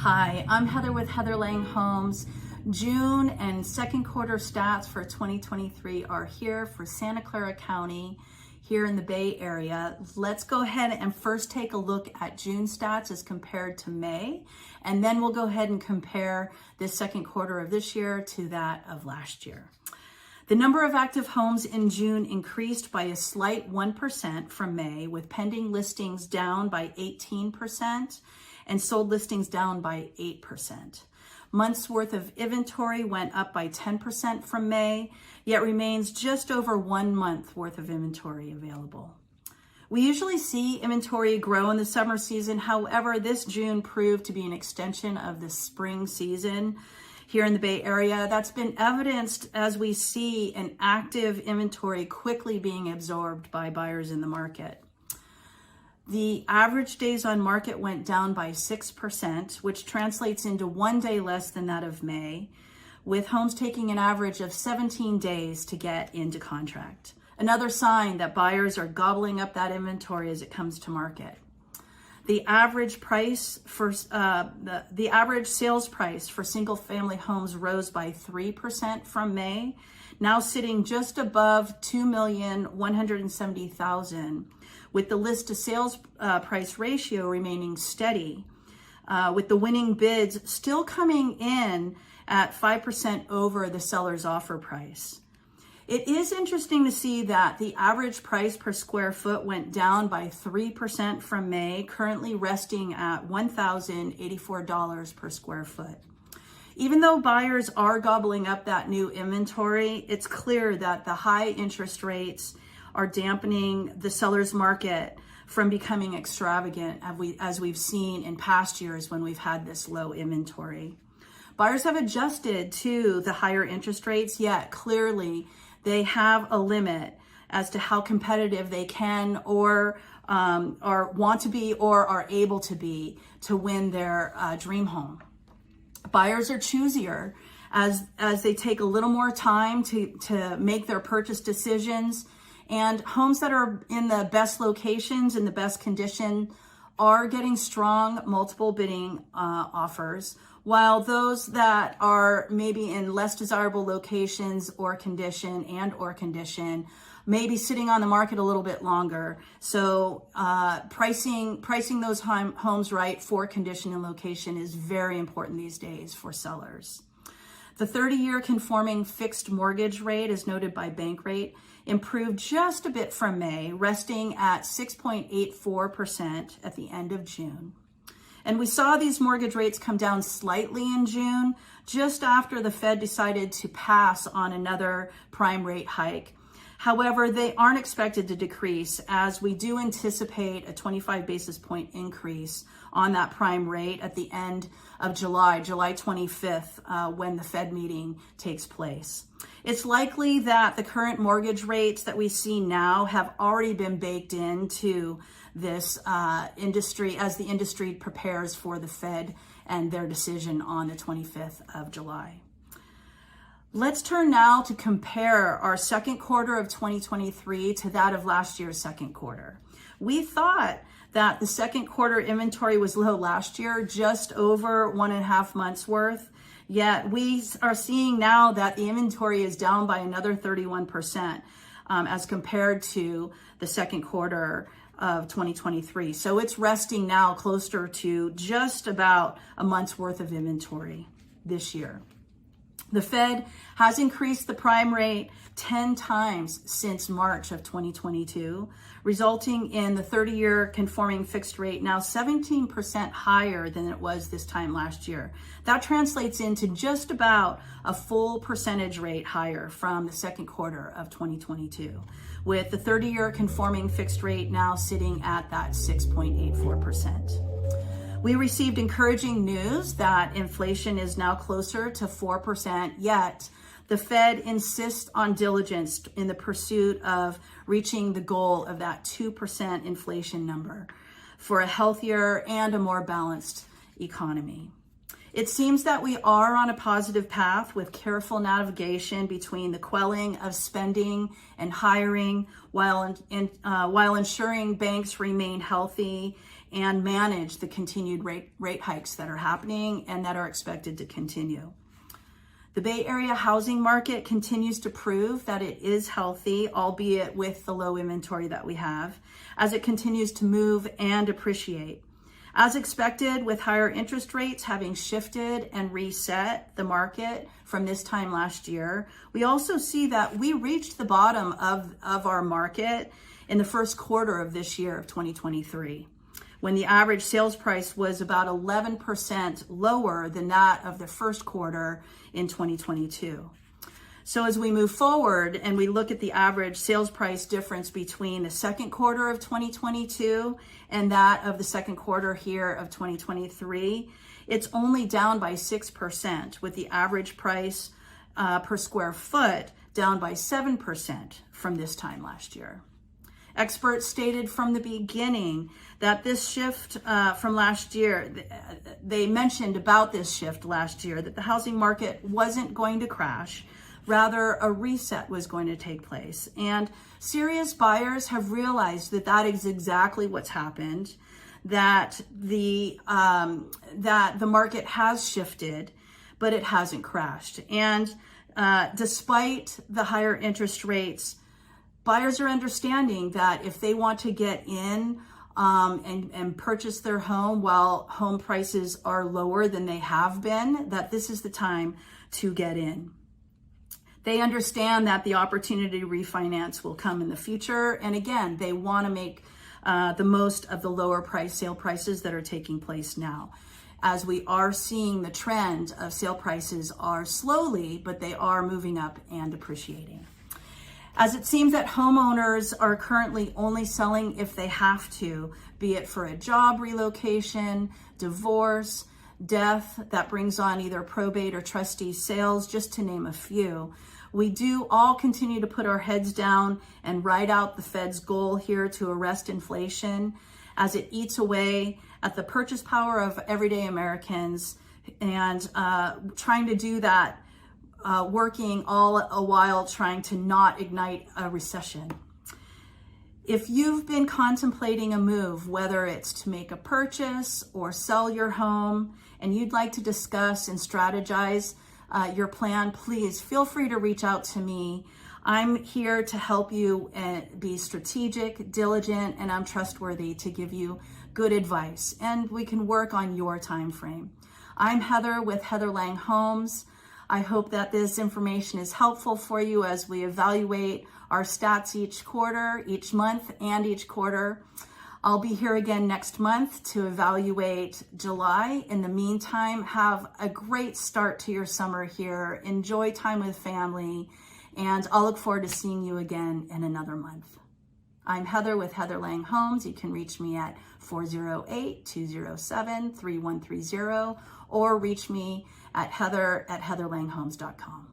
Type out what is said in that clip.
Hi, I'm Heather with Heather Lange Homes. June and second quarter stats for 2023 are here for Santa Clara County here in the Bay Area. Let's go ahead and first take a look at June stats as compared to May, and then we'll go ahead and compare this second quarter of this year to that of last year. The number of active homes in June increased by a slight 1% from May, with pending listings down by 18% and sold listings down by 8%. Months worth of inventory went up by 10% from May, yet remains just over 1 month worth of inventory available. We usually see inventory grow in the summer season. However, this June proved to be an extension of the spring season here in the Bay Area. That's been evidenced as we see an active inventory quickly being absorbed by buyers in the market. The average days on market went down by 6%, which translates into 1 day less than that of May, with homes taking an average of 17 days to get into contract. Another sign that buyers are gobbling up that inventory as it comes to market. The average price for the average sales price for single family homes rose by 3% from May, now sitting just above $2,170,000, with the list to sales price ratio remaining steady, with the winning bids still coming in at 5% over the seller's offer price. It is interesting to see that the average price per square foot went down by 3% from May, currently resting at $1,084 per square foot. Even though buyers are gobbling up that new inventory, it's clear that the high interest rates are dampening the seller's market from becoming extravagant, as we've seen in past years when we've had this low inventory. Buyers have adjusted to the higher interest rates, yet clearly they have a limit as to how competitive they can or want to be or are able to be to win their dream home. Buyers are choosier as they take a little more time to make their purchase decisions, and homes that are in the best locations, in the best condition, are getting strong multiple bidding offers, while those that are maybe in less desirable locations or condition may be sitting on the market a little bit longer. So pricing those homes right for condition and location is very important these days for sellers. The 30-year conforming fixed mortgage rate, as noted by Bankrate, improved just a bit from May, resting at 6.84% at the end of June. And we saw these mortgage rates come down slightly in June, just after the Fed decided to pass on another prime rate hike. However, they aren't expected to decrease, as we do anticipate a 25 basis point increase on that prime rate at the end of July 25th, when the Fed meeting takes place. It's likely that the current mortgage rates that we see now have already been baked into this industry as the industry prepares for the Fed and their decision on the 25th of July. Let's turn now to compare our second quarter of 2023 to that of last year's second quarter. We thought that the second quarter inventory was low last year, just over 1.5 months worth. Yet we are seeing now that the inventory is down by another 31% as compared to the second quarter of 2023. So it's resting now closer to just about a month's worth of inventory this year. The Fed has increased the prime rate 10 times since March of 2022, resulting in the 30-year conforming fixed rate now 17% higher than it was this time last year. That translates into just about a full percentage rate higher from the second quarter of 2022, with the 30-year conforming fixed rate now sitting at that 6.84%. We received encouraging news that inflation is now closer to 4%, yet the Fed insists on diligence in the pursuit of reaching the goal of that 2% inflation number for a healthier and a more balanced economy. It seems that we are on a positive path with careful navigation between the quelling of spending and hiring while ensuring banks remain healthy and manage the continued rate hikes that are happening and that are expected to continue. The Bay Area housing market continues to prove that it is healthy, albeit with the low inventory that we have, as it continues to move and appreciate. As expected, with higher interest rates having shifted and reset the market from this time last year, we also see that we reached the bottom of our market in the first quarter of this year of 2023, when the average sales price was about 11% lower than that of the first quarter in 2022. So as we move forward and we look at the average sales price difference between the second quarter of 2022 and that of the second quarter here of 2023, it's only down by 6%, with the average price per square foot down by 7% from this time last year. Experts stated from the beginning that this shift from last year, they mentioned about this shift last year that the housing market wasn't going to crash. Rather, a reset was going to take place. And serious buyers have realized that that is exactly what's happened, that the market has shifted, but it hasn't crashed. And despite the higher interest rates, buyers are understanding that if they want to get in and purchase their home while home prices are lower than they have been, that this is the time to get in. They understand that the opportunity to refinance will come in the future. And again, they want to make the most of the lower sale prices that are taking place now. As we are seeing the trend of sale prices are slowly, but they are moving up and appreciating. As it seems that homeowners are currently only selling if they have to, be it for a job relocation, divorce, death that brings on either probate or trustee sales, just to name a few. We do all continue to put our heads down and ride out the Fed's goal here to arrest inflation as it eats away at the purchase power of everyday Americans, and trying to do that, working all a while trying to not ignite a recession. If you've been contemplating a move, whether it's to make a purchase or sell your home, and you'd like to discuss and strategize your plan, please feel free to reach out to me. I'm here to help you be strategic, diligent, and I'm trustworthy to give you good advice, and we can work on your time frame. I'm Heather with Heather Lange Homes. I hope that this information is helpful for you as we evaluate our stats each quarter, each month, and each quarter. I'll be here again next month to evaluate July. In the meantime, have a great start to your summer here. Enjoy time with family, and I'll look forward to seeing you again in another month. I'm Heather with Heather Lange Homes. You can reach me at 408-207-3130 or reach me at heather@heatherlangehomes.com.